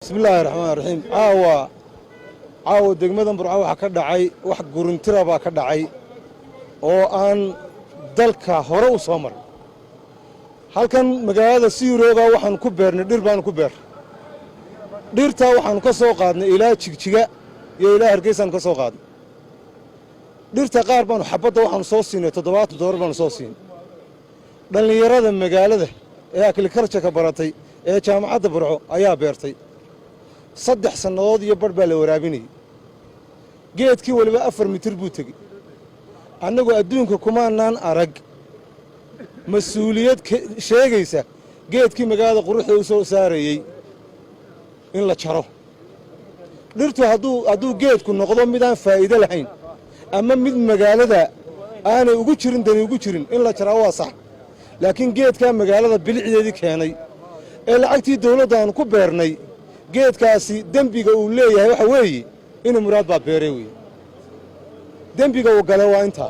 بسم الله الرحمن الرحيم عاوة degmadan Burco waxa ka dhacay wax gurintira baa ka dhacay oo aan dalka hore u soo marin halkan magaalada Siirooga waxaan ku beernay dhir baan ku beer dhirta waxaan ka soo qaadnay ilaa Jigjiga iyo ilaa Hargeysa ka soo qaadnay dhirta qaar baan xabada waxaan soo siinay $7 baan soo siinay dhalinyarada magaalada ee agriculture ka baratay ee jaamacadda Burco ayaa beertay 3 sanadood iyo bar baa la waraabinay geedkii waliba 4 mitir buu tagay annagu adduunka kumaanaan arag mas'uuliyad sheegaysa geedkii magaalada quruxda u soo saarayay in la jaro dhirtu hadduu geedku noqdo mid aan faa'iido lahayn ama mid magaalada aanay ugu jirin dani ugu jirin in la jaro waa sax laakiin geedka magaalada bilicdeedii keenay ee lacagtii dawladda aan ku beernay geedkaasi dambiga uu leeyahay waxa weeye in muraad baa beeray weeye dambiga uu galay waa inta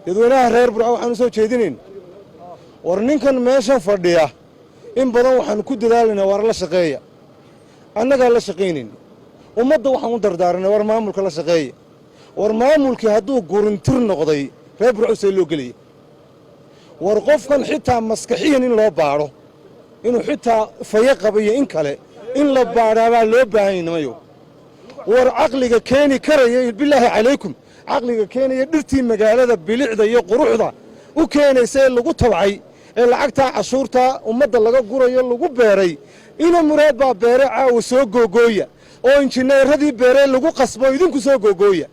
dadweynaha reer Burco waxaan soo jeedinayn war ninkan meesha fadhiya in badan waxaan ku dadaalinaa war la shaqeeya annaga la shaqeyneen ummadda waxaan u dardaaranay war maamulka la shaqeeya war maamulkii hadduu gurintir noqday reer Burco see loo geliyay war qofkan xitaa maskaxiyan in loo baaro inuu xitaa faya qabayo in kale in la baaraabaa loo baahan yahay war aqliga keeni karaya billahi calaykum aqliga keenaya dhirtii magaalada bilicda iyo quruxda u keenaysa lagu tabcay ee lacagta cashuurta ummadda laga gurayo lagu beeray ina muraad baa beeray caaw soo googooya oo injineeradii beeray lagu qasbo idinku soo googooya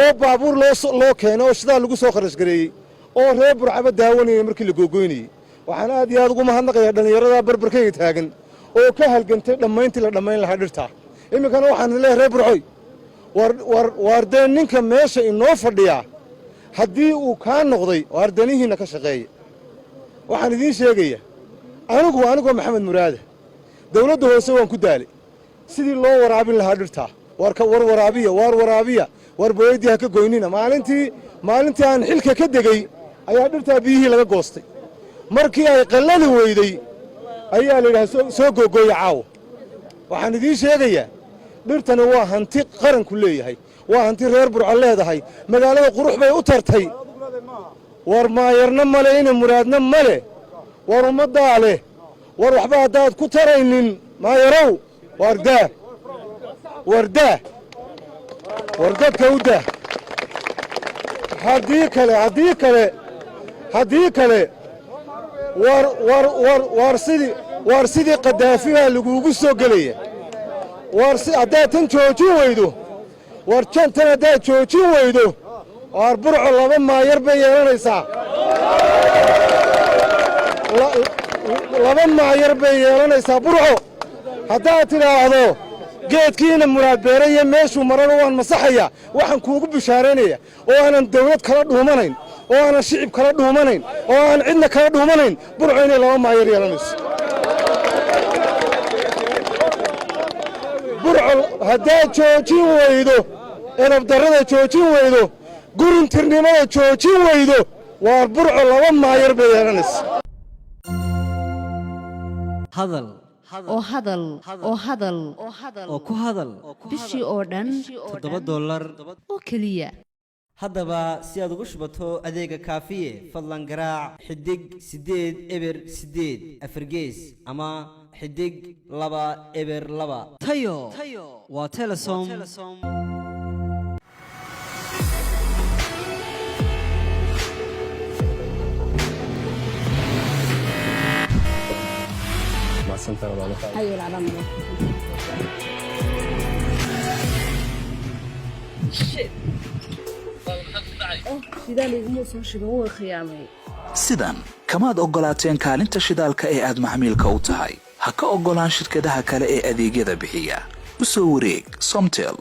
oo baabuur loo keeno oo shida lagu soo kharash gareeyay oo reer Burco daawanayay markii la googooynayay waxaan aad iyo aad ugu mahadnaqayaa dhalinyarada barbarkayga taagan oo ka halgantay dhamayntii la dhamayn lahaa dhirta iminkana waxaan leeyahay reer Burco wardeen ninka meesha inoo fadhiya haddii uu ka noqday wardanihiina ka shaqeeya waxaan idiin sheegayaa anigu Maxamed Muraade dawladda hoose waan ku daalay sidii loo waraabin lahaa dhirta war booyadii ha ka goynina maalintii aan xilka ka degay ayaa dhirta biyihii laga goostay markii ay qalali weyday ayaa la yiraahdaa soo googooya caaw waxaan idiin sheegayaa dhirtani waa hanti qaranku leeyahay waa hanti reer Burco leedahay magaalada qurux bay u tartay war maayarna male in muraadna male war ummadda leh war waxba hadaad ku taraynin maayarow wardadka u daa haddii kale war sidii qadaafiga lagugu soo galaya haddaad tan joojin weydo war jantan haddaad joojin weydo war Burco 2 maayar bay yeelanaysaa 2 maayar bay yeelanaysaa Burco haddaad tidhaahdo geedkiina muraad beeray iyo meeshuu marana waan masaxaya waxaan kuugu bishaaraynaya oo aanan dawlad kala dhuumanayn oo aanan shicib kala dhuumanayn oo aan cidna kala dhuumanayn Burco inay 2 maayar yeelanayso Burco haddaad joojin weydo erabdarrada joojin weydo gurintirnimada joojin weydo waa Burco 2 maayar bay yeelanayso oo ku hadal bishii oo dhan $7 oo kaliya haddaba si aad ugu shubato adeega kaafiye fadlan garaac xidig 8 eber 8 afargees ama xidig 2 eber 2 tayo waa Telesom sidan kamaad ogolaateen kaalinta shidaalka ee aad macmiilka u tahay ha ka ogolaan shirkadaha kale ee adeegyada bixiya u soo wareeg Somtel